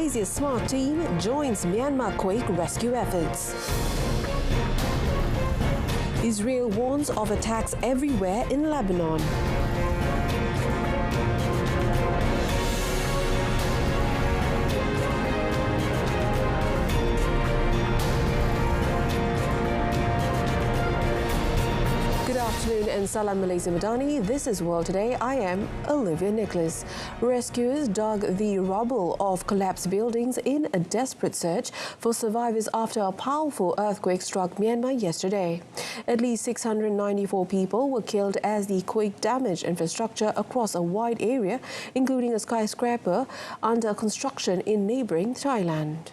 Malaysia's SMART team joins Myanmar quake rescue efforts. Israel warns of attacks everywhere in Lebanon. Good afternoon and Salam Malaysia Madani. This is World Today. I am Olivia Nicholas. Rescuers dug the rubble of collapsed buildings in a desperate search for survivors after a powerful earthquake struck Myanmar yesterday. At least 694 people were killed as the quake damaged infrastructure across a wide area, including a skyscraper under construction in neighbouring Thailand.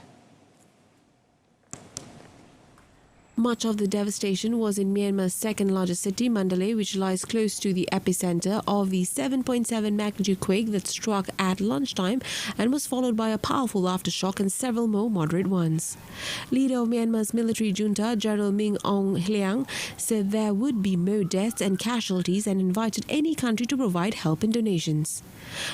Much of the devastation was in Myanmar's second largest city, Mandalay, which lies close to the epicenter of the 7.7 magnitude quake that struck at lunchtime and was followed by a powerful aftershock and several more moderate ones. Leader of Myanmar's military junta, General Min Aung Hlaing, said there would be more deaths and casualties and invited any country to provide help and donations.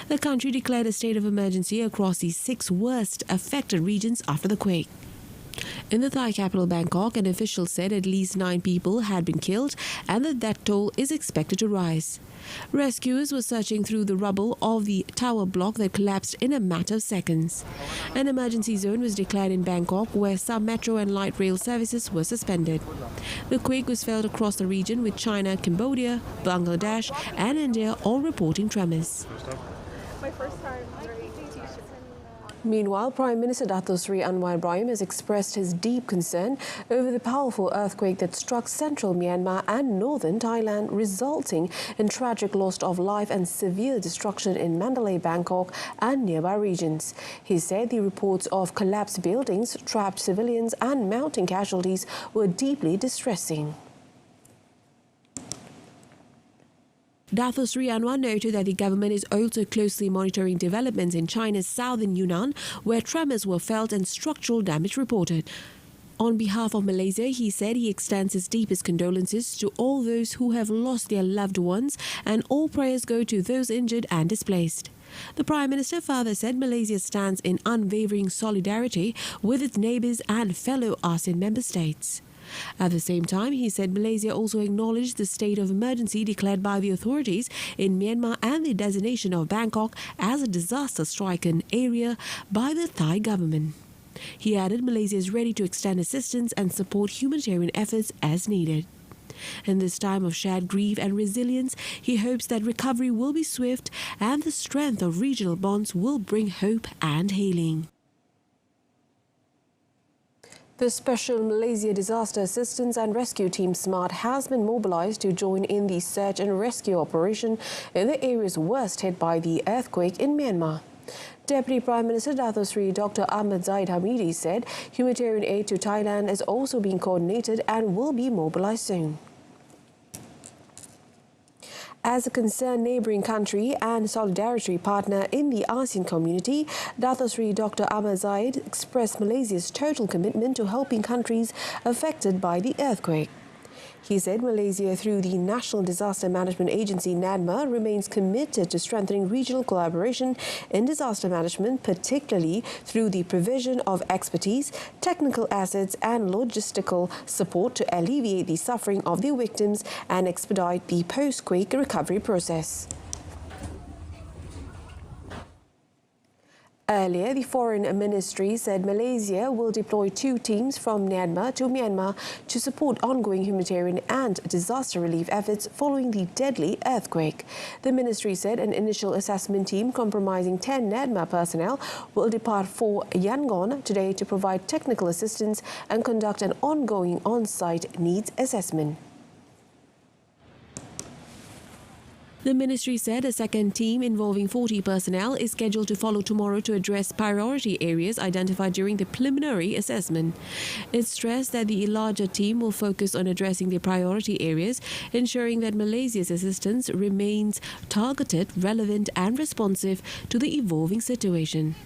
The country declared a state of emergency across the 6 worst affected regions after the quake. In the Thai capital Bangkok, an official said at least 9 people had been killed and that toll is expected to rise. Rescuers were searching through the rubble of the tower block that collapsed in a matter of seconds. An emergency zone was declared in Bangkok, where some metro and light rail services were suspended. The quake was felt across the region, with China, Cambodia, Bangladesh and India all reporting tremors. My first time. Meanwhile, Prime Minister Dato Sri Anwar Ibrahim has expressed his deep concern over the powerful earthquake that struck central Myanmar and northern Thailand, resulting in tragic loss of life and severe destruction in Mandalay, Bangkok and nearby regions. He said the reports of collapsed buildings, trapped civilians and mounting casualties were deeply distressing. Dato Sri Anwar noted that the government is also closely monitoring developments in China's southern Yunnan, where tremors were felt and structural damage reported. On behalf of Malaysia, he said he extends his deepest condolences to all those who have lost their loved ones, and all prayers go to those injured and displaced. The Prime Minister further said Malaysia stands in unwavering solidarity with its neighbours and fellow ASEAN member states. At the same time, he said Malaysia also acknowledged the state of emergency declared by the authorities in Myanmar and the designation of Bangkok as a disaster-stricken area by the Thai government. He added Malaysia is ready to extend assistance and support humanitarian efforts as needed. In this time of shared grief and resilience, he hopes that recovery will be swift and the strength of regional bonds will bring hope and healing. The Special Malaysia Disaster Assistance and Rescue Team SMART has been mobilised to join in the search and rescue operation in the areas worst hit by the earthquake in Myanmar. Deputy Prime Minister Dato Sri Dr. Ahmad Zahid Hamidi said humanitarian aid to Thailand is also being coordinated and will be mobilised soon. As a concerned neighbouring country and solidarity partner in the ASEAN community, Dato Sri Dr. Ahmad Zahid expressed Malaysia's total commitment to helping countries affected by the earthquake. He said Malaysia, through the National Disaster Management Agency (NADMA), remains committed to strengthening regional collaboration in disaster management, particularly through the provision of expertise, technical assets and logistical support to alleviate the suffering of the victims and expedite the post-quake recovery process. Earlier, the Foreign Ministry said Malaysia will deploy 2 teams from NADMA to Myanmar to support ongoing humanitarian and disaster relief efforts following the deadly earthquake. The ministry said an initial assessment team comprising 10 NADMA personnel will depart for Yangon today to provide technical assistance and conduct an ongoing on-site needs assessment. The ministry said a second team involving 40 personnel is scheduled to follow tomorrow to address priority areas identified during the preliminary assessment. It stressed that the larger team will focus on addressing the priority areas, ensuring that Malaysia's assistance remains targeted, relevant and responsive to the evolving situation.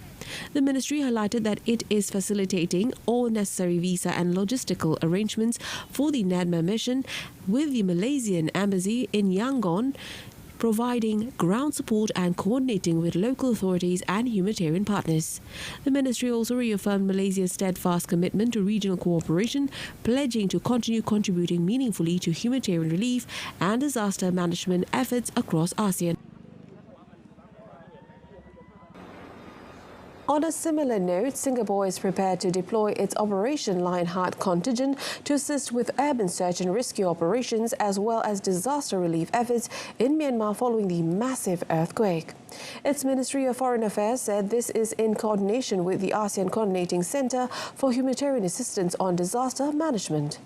The ministry highlighted that it is facilitating all necessary visa and logistical arrangements for the NADMA mission with the Malaysian embassy in Yangon providing ground support and coordinating with local authorities and humanitarian partners. The ministry also reaffirmed Malaysia's steadfast commitment to regional cooperation, pledging to continue contributing meaningfully to humanitarian relief and disaster management efforts across ASEAN. On a similar note, Singapore is prepared to deploy its Operation Lionheart contingent to assist with urban search and rescue operations as well as disaster relief efforts in Myanmar following the massive earthquake. Its Ministry of Foreign Affairs said this is in coordination with the ASEAN Coordinating Centre for Humanitarian Assistance on Disaster Management.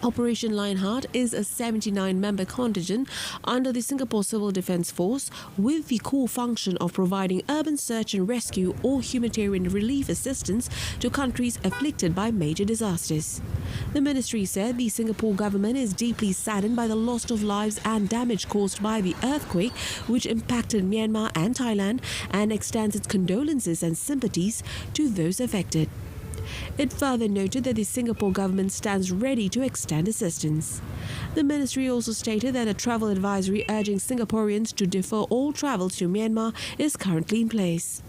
Operation Lionheart is a 79-member contingent under the Singapore Civil Defence Force with the core function of providing urban search and rescue or humanitarian relief assistance to countries afflicted by major disasters. The ministry said the Singapore government is deeply saddened by the loss of lives and damage caused by the earthquake which impacted Myanmar and Thailand and extends its condolences and sympathies to those affected. It further noted that the Singapore government stands ready to extend assistance. The ministry also stated that a travel advisory urging Singaporeans to defer all travel to Myanmar is currently in place.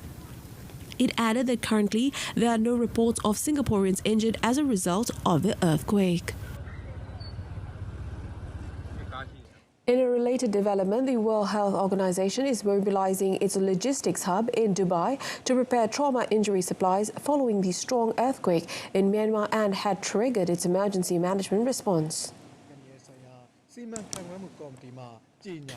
It added that currently there are no reports of Singaporeans injured as a result of the earthquake. In a related development, the World Health Organization is mobilizing its logistics hub in Dubai to prepare trauma injury supplies following the strong earthquake in Myanmar and had triggered its emergency management response.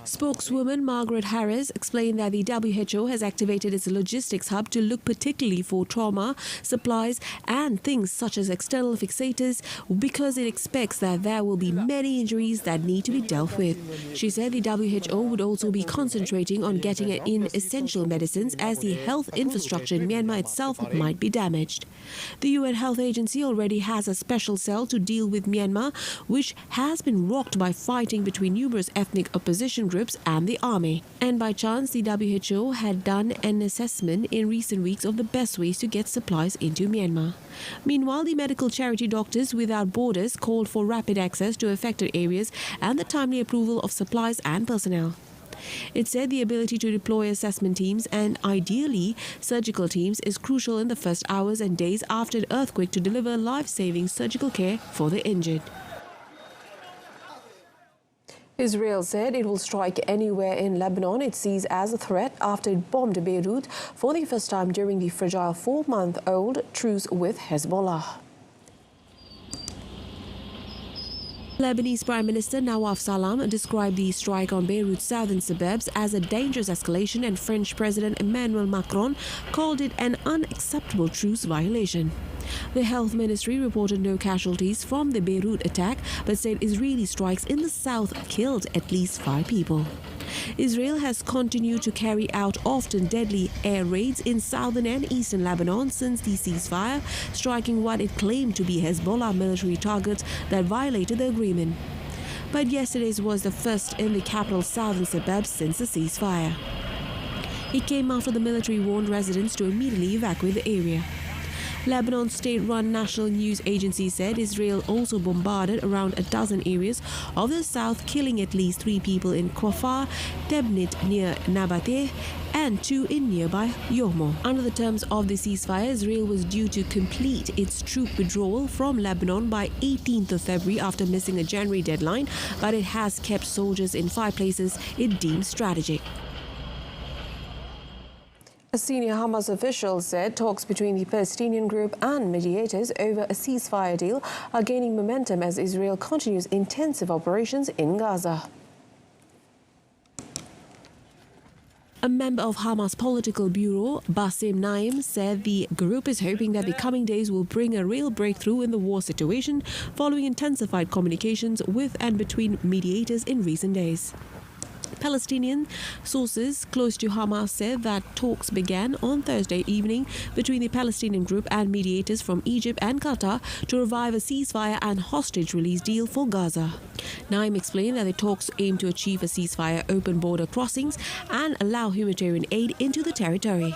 Spokeswoman Margaret Harris explained that the WHO has activated its logistics hub to look particularly for trauma, supplies and things such as external fixators because it expects that there will be many injuries that need to be dealt with. She said the WHO would also be concentrating on getting in essential medicines as the health infrastructure in Myanmar itself might be damaged. The UN Health Agency already has a special cell to deal with Myanmar, which has been rocked by fighting between numerous ethnic opposition groups and the army. And by chance, the WHO had done an assessment in recent weeks of the best ways to get supplies into Myanmar. Meanwhile, the medical charity Doctors Without Borders called for rapid access to affected areas and the timely approval of supplies and personnel. It said the ability to deploy assessment teams and ideally surgical teams is crucial in the first hours and days after the earthquake to deliver life-saving surgical care for the injured. Israel said it will strike anywhere in Lebanon it sees as a threat after it bombed Beirut for the first time during the fragile 4-month-old truce with Hezbollah. Lebanese Prime Minister Nawaf Salam described the strike on Beirut's southern suburbs as a dangerous escalation, and French President Emmanuel Macron called it an unacceptable truce violation. The Health Ministry reported no casualties from the Beirut attack, but said Israeli strikes in the south killed at least 5 people. Israel has continued to carry out often deadly air raids in southern and eastern Lebanon since the ceasefire, striking what it claimed to be Hezbollah military targets that violated the agreement. But yesterday's was the first in the capital's southern suburbs since the ceasefire. It came after the military warned residents to immediately evacuate the area. Lebanon's state-run national news agency said Israel also bombarded around a dozen areas of the south, killing at least 3 people in Kafar, Tebnit near Nabateh, and 2 in nearby Yormo. Under the terms of the ceasefire, Israel was due to complete its troop withdrawal from Lebanon by 18th of February after missing a January deadline, but it has kept soldiers in 5 places it deemed strategic. A senior Hamas official said talks between the Palestinian group and mediators over a ceasefire deal are gaining momentum as Israel continues intensive operations in Gaza. A member of Hamas political bureau, Bassem Naim, said the group is hoping that the coming days will bring a real breakthrough in the war situation following intensified communications with and between mediators in recent days. Palestinian sources close to Hamas said that talks began on Thursday evening between the Palestinian group and mediators from Egypt and Qatar to revive a ceasefire and hostage release deal for Gaza. Naim explained that the talks aim to achieve a ceasefire, open border crossings and allow humanitarian aid into the territory.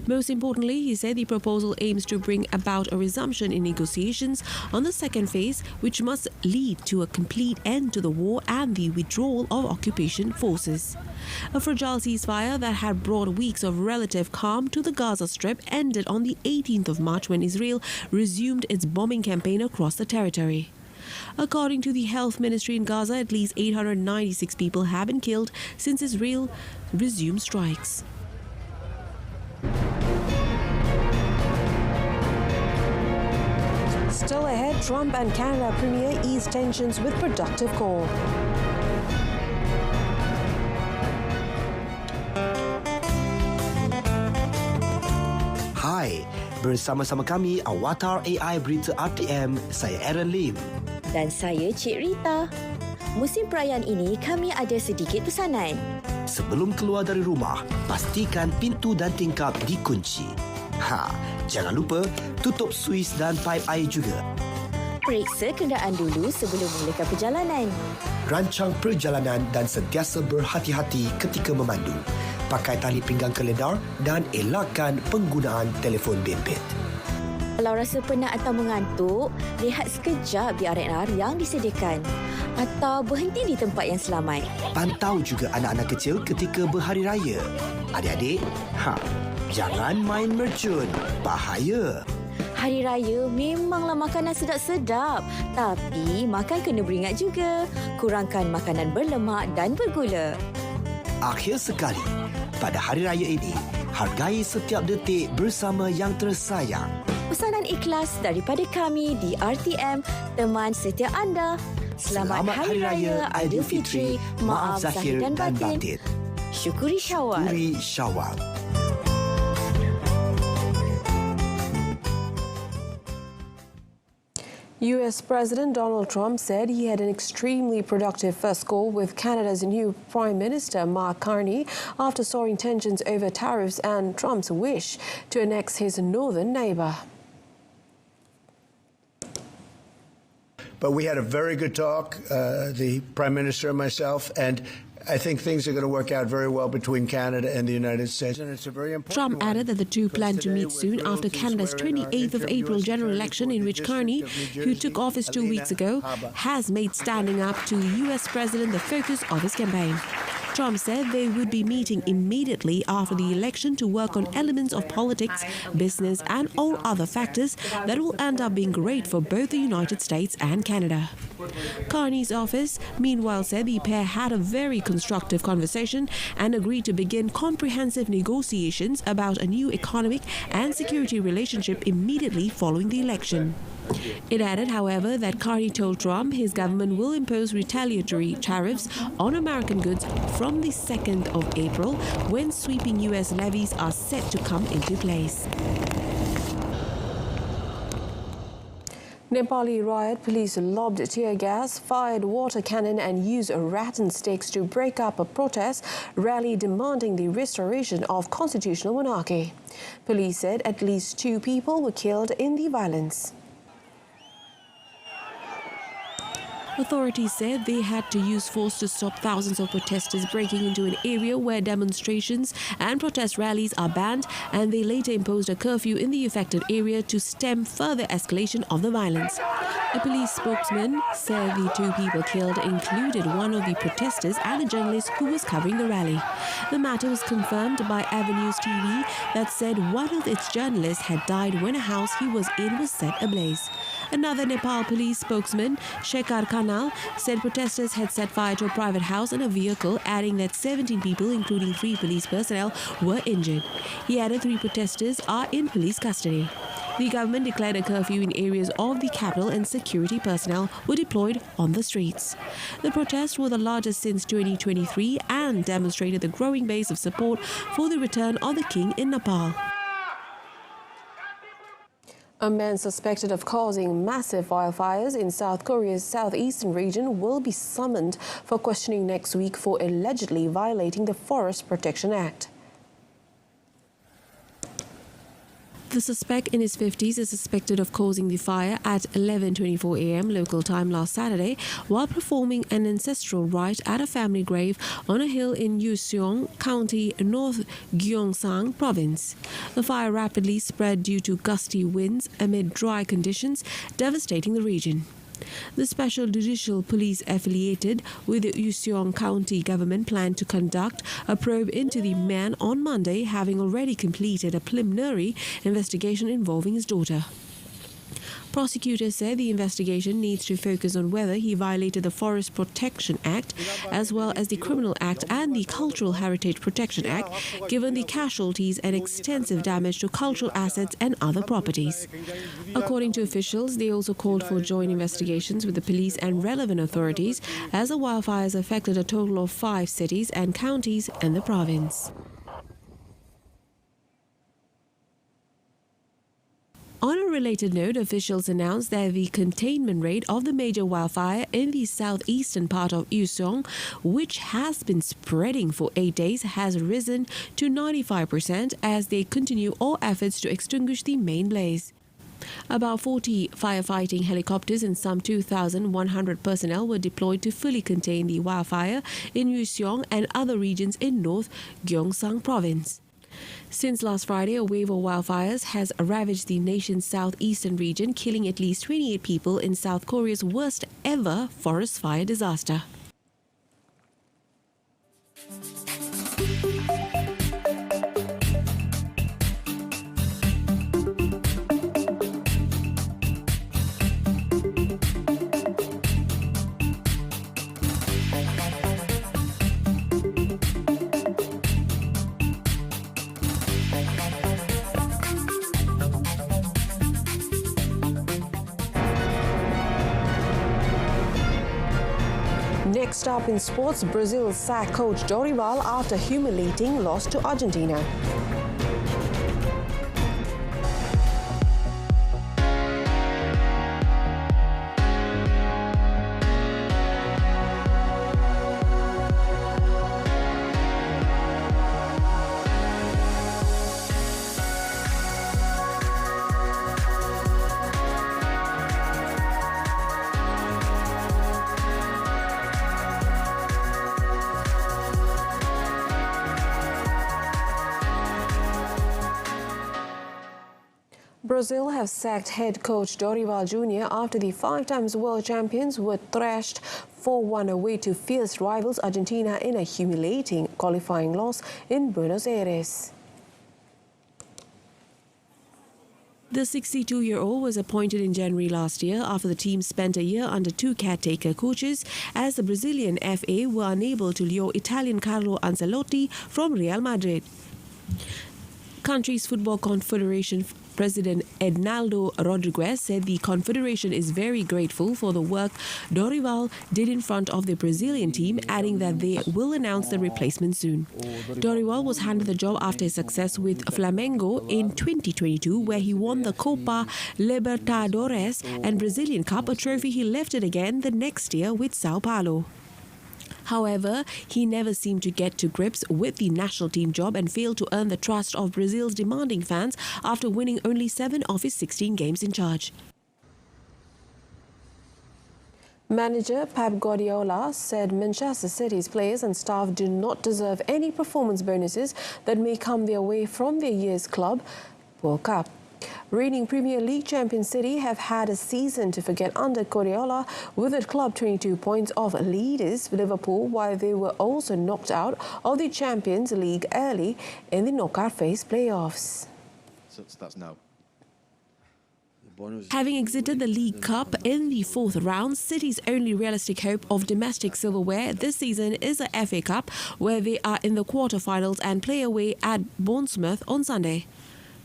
Most importantly, he said the proposal aims to bring about a resumption in negotiations on the second phase, which must lead to a complete end to the war and the withdrawal of occupation forces. A fragile ceasefire that had brought weeks of relative calm to the Gaza Strip ended on the 18th of March when Israel resumed its bombing campaign across the territory. According to the Health Ministry in Gaza, at least 896 people have been killed since Israel resumed strikes. Still ahead, Trump and Canada Premier ease tensions with productive call. Hai, bersama-sama kami Awatar AI Berita RTM, saya Aaron Lim. Dan saya Cik Rita. Musim perayaan ini kami ada sedikit pesanan. Sebelum keluar dari rumah, pastikan pintu dan tingkap dikunci. Jangan lupa tutup suis dan paip air juga. Periksa kenderaan dulu sebelum memulakan perjalanan. Rancang perjalanan dan sentiasa berhati-hati ketika memandu. Pakai tali pinggang keledar dan elakkan penggunaan telefon bimbit. Kalau rasa penat atau mengantuk, lihat sekejap di R&R yang disediakan atau berhenti di tempat yang selamat. Pantau juga anak-anak kecil ketika berhari raya. Adik-adik, jangan main mercun. Bahaya. Hari raya memanglah makanan sedap-sedap, tapi makan kena beringat juga. Kurangkan makanan berlemak dan bergula. Akhir sekali, pada hari raya ini, hargai setiap detik bersama yang tersayang. Pesanan ikhlas daripada kami di RTM, teman setia anda. Selamat Hari Raya Aidilfitri. Maaf zahir dan batin. Syukuri Syawal. Syukuri Syawal. U.S. President Donald Trump said he had an extremely productive first call with Canada's new Prime Minister Mark Carney after soaring tensions over tariffs and Trump's wish to annex his northern neighbour. But we had a very good talk, the Prime Minister and myself, and I think things are going to work out very well between Canada and the United States. And it's a very important Trump added that the two plan to meet soon after Canada's 28th of April general election, in which Carney, who took office 2 weeks ago, has made standing up to the U.S. president the focus of his campaign. Trump said they would be meeting immediately after the election to work on elements of politics, business and all other factors that will end up being great for both the United States and Canada. Carney's office, meanwhile, said the pair had a very constructive conversation and agreed to begin comprehensive negotiations about a new economic and security relationship immediately following the election. It added, however, that Carney told Trump his government will impose retaliatory tariffs on American goods from the 2nd of April, when sweeping U.S. levies are set to come into place. Nepali riot police lobbed tear gas, fired water cannon and used rattan sticks to break up a protest rally demanding the restoration of constitutional monarchy. Police said at least 2 people were killed in the violence. Authorities said they had to use force to stop thousands of protesters breaking into an area where demonstrations and protest rallies are banned, and they later imposed a curfew in the affected area to stem further escalation of the violence. A police spokesman said the 2 people killed included one of the protesters and a journalist who was covering the rally. The matter was confirmed by Avenues TV that said one of its journalists had died when a house he was in was set ablaze. Another Nepal police spokesman, Shekhar Kanal, said protesters had set fire to a private house and a vehicle, adding that 17 people, including 3 police personnel, were injured. He added 3 protesters are in police custody. The government declared a curfew in areas of the capital and security personnel were deployed on the streets. The protests were the largest since 2023 and demonstrated the growing base of support for the return of the king in Nepal. A man suspected of causing massive wildfires in South Korea's southeastern region will be summoned for questioning next week for allegedly violating the Forest Protection Act. The suspect in his 50s is suspected of causing the fire at 11:24 a.m. local time last Saturday while performing an ancestral rite at a family grave on a hill in Yuseong County, North Gyeongsang Province. The fire rapidly spread due to gusty winds amid dry conditions, devastating the region. The Special Judicial Police affiliated with the Yuseong County government planned to conduct a probe into the man on Monday, having already completed a preliminary investigation involving his daughter. Prosecutors said the investigation needs to focus on whether he violated the Forest Protection Act as well as the Criminal Act and the Cultural Heritage Protection Act, given the casualties and extensive damage to cultural assets and other properties. According to officials, they also called for joint investigations with the police and relevant authorities as the wildfires affected a total of 5 cities and counties in the province. On a related note, officials announced that the containment rate of the major wildfire in the southeastern part of Yuseong, which has been spreading for 8 days, has risen to 95% as they continue all efforts to extinguish the main blaze. About 40 firefighting helicopters and some 2,100 personnel were deployed to fully contain the wildfire in Yuseong and other regions in North Gyeongsang Province. Since last Friday, a wave of wildfires has ravaged the nation's southeastern region, killing at least 28 people in South Korea's worst ever forest fire disaster. Next up in sports, Brazil sacked coach Dorival after humiliating loss to Argentina. Brazil have sacked head coach Dorival Jr. after the 5 times world champions were thrashed 4-1 away to fierce rivals Argentina in a humiliating qualifying loss in Buenos Aires. The 62-year-old was appointed in January last year after the team spent a year under 2 caretaker coaches as the Brazilian FA were unable to lure Italian Carlo Ancelotti from Real Madrid. Country's Football Confederation President Ednaldo Rodriguez said the confederation is very grateful for the work Dorival did in front of the Brazilian team, adding that they will announce the replacement soon. Dorival was handed the job after his success with Flamengo in 2022, where he won the Copa Libertadores and Brazilian Cup, a trophy he lifted again the next year with Sao Paulo. However, he never seemed to get to grips with the national team job and failed to earn the trust of Brazil's demanding fans after winning only 7 of his 16 games in charge. Manager Pep Guardiola said Manchester City's players and staff do not deserve any performance bonuses that may come their way from their year's club World Cup. Reigning Premier League champion City have had a season to forget under Guardiola, with the club 22 points off leaders Liverpool, while they were also knocked out of the Champions League early in the knockout phase playoffs. So that's now. Having exited the League Cup in the 4th round, City's only realistic hope of domestic silverware this season is the FA Cup, where they are in the quarter-finals and play away at Bournemouth on Sunday.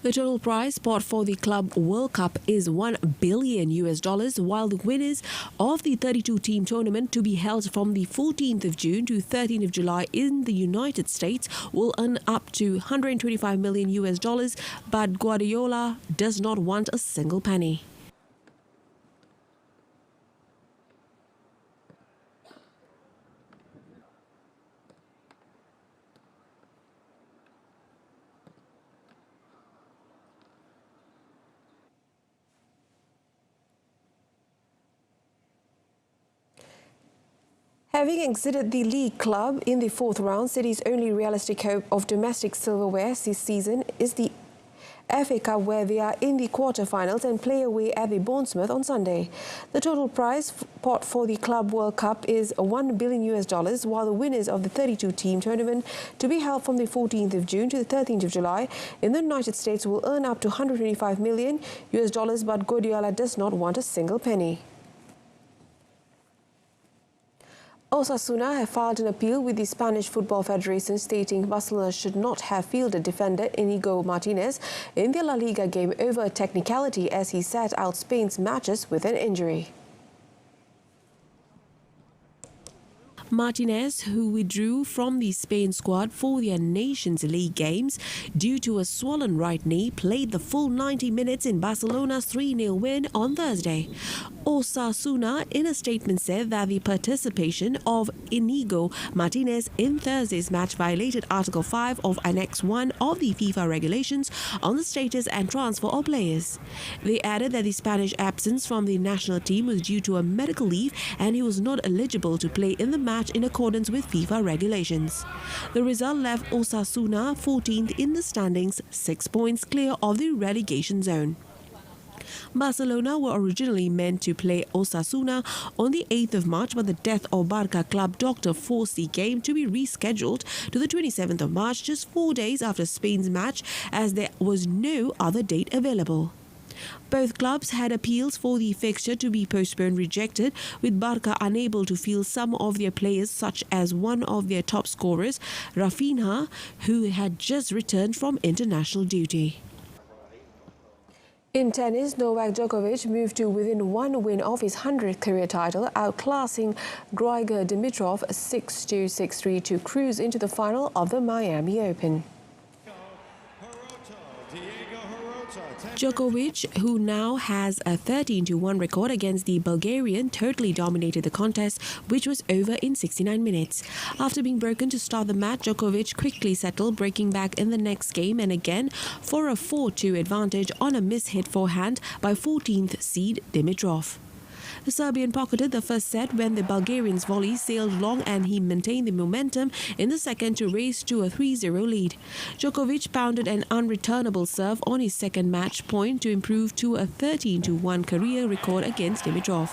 The total prize pot for the Club World Cup is $1 billion, while the winners of the 32-team tournament to be held from the 14th of June to 13th of July in the United States will earn up to $125 million, but Guardiola does not want a single penny. Having exited the league club in the fourth round, City's only realistic hope of domestic silverware this season is the FA Cup, where they are in the quarter-finals and play away at the Bournemouth on Sunday. The total prize pot for the Club World Cup is $1 billion, while the winners of the 32-team tournament, to be held from the 14th of June to the 13th of July in the United States, will earn up to $125 million, but Guardiola does not want a single penny. Osasuna have filed an appeal with the Spanish Football Federation stating Barcelona should not have fielded defender Inigo Martinez in the La Liga game over a technicality as he sat out Spain's matches with an injury. Martinez, who withdrew from the Spain squad for their Nations League games due to a swollen right knee, played the full 90 minutes in Barcelona's 3-0 win on Thursday. Osasuna, in a statement, said that the participation of Inigo Martinez in Thursday's match violated Article 5 of Annex 1 of the FIFA regulations on the status and transfer of players. They added that the Spanish absence from the national team was due to a medical leave and he was not eligible to play in the match in accordance with FIFA regulations. The result left Osasuna 14th in the standings, 6 points clear of the relegation zone. Barcelona were originally meant to play Osasuna on the 8th of March, but the death of Barca club doctor forced the game to be rescheduled to the 27th of March, just 4 days after Spain's match, as there was no other date available. Both clubs had appeals for the fixture to be postponed rejected, with Barca unable to field some of their players, such as one of their top scorers, Rafinha, who had just returned from international duty. In tennis, Novak Djokovic moved to within one win of his 100th career title, outclassing Grigor Dimitrov 6-2, 6-3 to cruise into the final of the Miami Open. Djokovic, who now has a 13-1 record against the Bulgarian, totally dominated the contest, which was over in 69 minutes. After being broken to start the match, Djokovic quickly settled, breaking back in the next game and again for a 4-2 advantage on a mishit forehand by 14th seed Dimitrov. The Serbian pocketed the first set when the Bulgarian's volley sailed long, and he maintained the momentum in the second to race to a 3-0 lead. Djokovic pounded an unreturnable serve on his second match point to improve to a 13-1 career record against Dimitrov.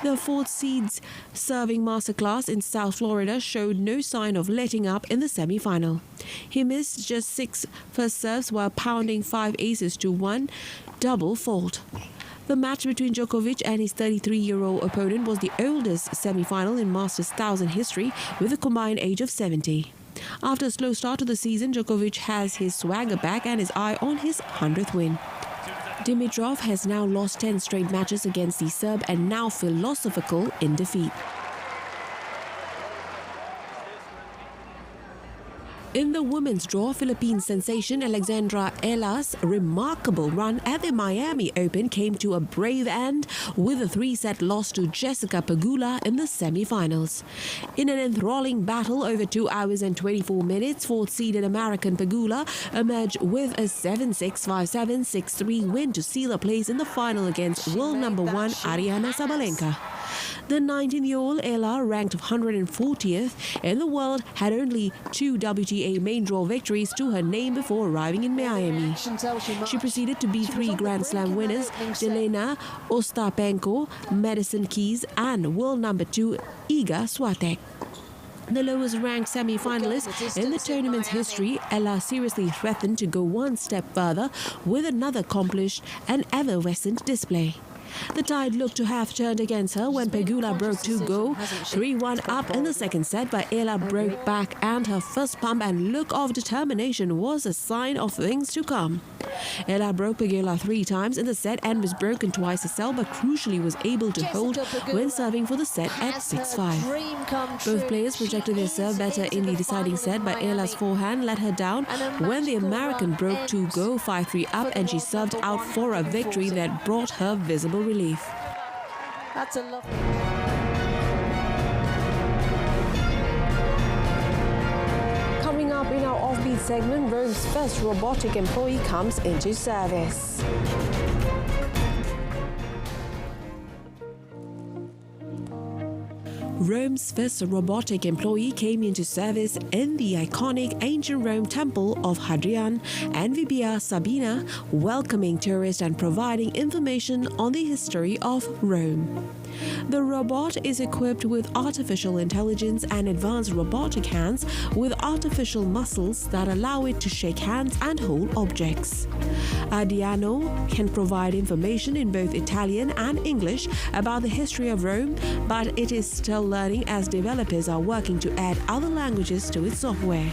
The fourth seed's serving masterclass in South Florida showed no sign of letting up in the semi-final. He missed just 6 first serves while pounding 5 aces to 1 double fault. The match between Djokovic and his 33-year-old opponent was the oldest semi-final in Masters 1000 history, with a combined age of 70. After a slow start to the season, Djokovic has his swagger back and his eye on his 100th win. Dimitrov has now lost 10 straight matches against the Serb and now philosophical in defeat. In the women's draw, Philippine sensation Alexandra Ela's remarkable run at the Miami Open came to a brave end with a 3-set loss to Jessica Pegula in the semi-finals. In an enthralling battle over 2 hours and 24 minutes, 4th-seeded American Pegula emerged with a 7-6, 5-7, 6-3 win to seal a place in the final against world number 1 Ariana Sabalenka. The 19-year-old Ela, ranked 140th in the world, had only 2 WTA main draw victories to her name before arriving in Miami. She proceeded to beat 3 Grand Slam winners, Jelena Ostapenko, Madison Keys, and world number 2 Iga Swiatek. The lowest-ranked semi-finalist in the tournament's history, Ela seriously threatened to go one step further with another accomplished and effervescent display. The tide looked to have turned against her when Pegula broke to go 3-1 up in the second set, but Ela broke back, and her first pump and look of determination was a sign of things to come. Ela broke Pegula 3 times in the set and was broken twice herself, but crucially was able to hold when serving for the set at 6-5. Both players projected their serve better in the deciding set, but Ela's forehand let her down when the American broke to go 5-3 up, and she served out for a victory that brought her visible relief. That's a lovely... Coming up in our offbeat segment, Rome's first robotic employee comes into service. Rome's first robotic employee came into service in the iconic ancient Rome temple of Hadrian and Vibia Sabina, welcoming tourists and providing information on the history of Rome. The robot is equipped with artificial intelligence and advanced robotic hands with artificial muscles that allow it to shake hands and hold objects. Adriano can provide information in both Italian and English about the history of Rome, but it is still learning as developers are working to add other languages to its software.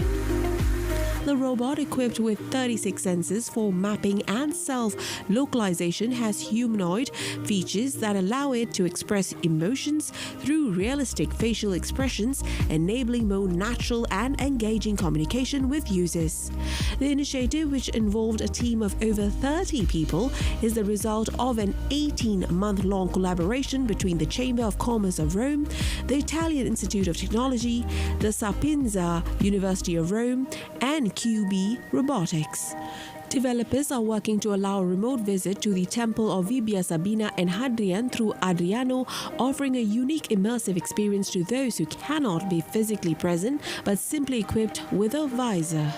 The robot, equipped with 36 sensors for mapping and self-localization, has humanoid features that allow it to express emotions through realistic facial expressions, enabling more natural and engaging communication with users. The initiative, which involved a team of over 30 people, is the result of an 18-month-long collaboration between the Chamber of Commerce of Rome, the Italian Institute of Technology, the Sapienza University of Rome, and QB Robotics. Developers are working to allow a remote visit to the temple of Vibia Sabina and Hadrian through Adriano, offering a unique immersive experience to those who cannot be physically present but simply equipped with a visor.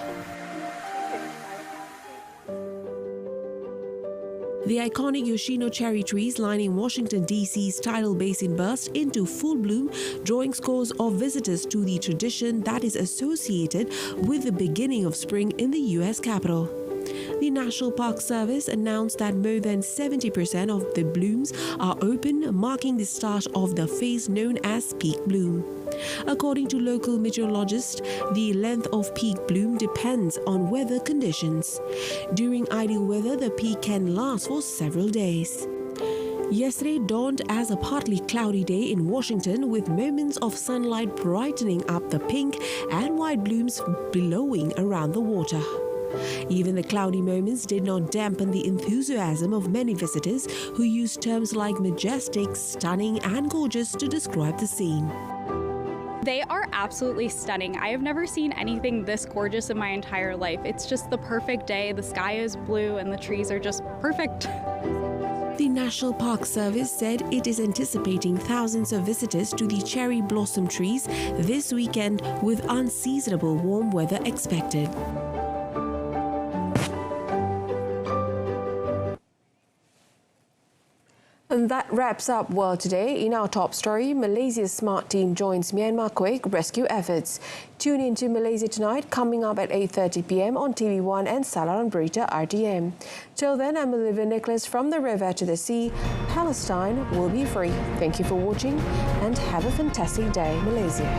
The iconic Yoshino cherry trees lining Washington, D.C.'s tidal basin burst into full bloom, drawing scores of visitors to the tradition that is associated with the beginning of spring in the U.S. Capitol. The National Park Service announced that more than 70% of the blooms are open, marking the start of the phase known as peak bloom. According to local meteorologists, the length of peak bloom depends on weather conditions. During ideal weather, the peak can last for several days. Yesterday dawned as a partly cloudy day in Washington, with moments of sunlight brightening up the pink and white blooms billowing around the water. Even the cloudy moments did not dampen the enthusiasm of many visitors who used terms like majestic, stunning, and gorgeous to describe the scene. They are absolutely stunning. I have never seen anything this gorgeous in my entire life. It's just the perfect day. The sky is blue and the trees are just perfect. The National Park Service said it is anticipating thousands of visitors to the cherry blossom trees this weekend, with unseasonable warm weather expected. And that wraps up World Today. In our top story, Malaysia's smart team joins Myanmar quake rescue efforts. Tune in to Malaysia Tonight, coming up at 8:30 p.m. on TV1 and Salah on Berita RTM. Till then, I'm Olivia Nicholas from the river to the sea. Palestine will be free. Thank you for watching and have a fantastic day, Malaysia.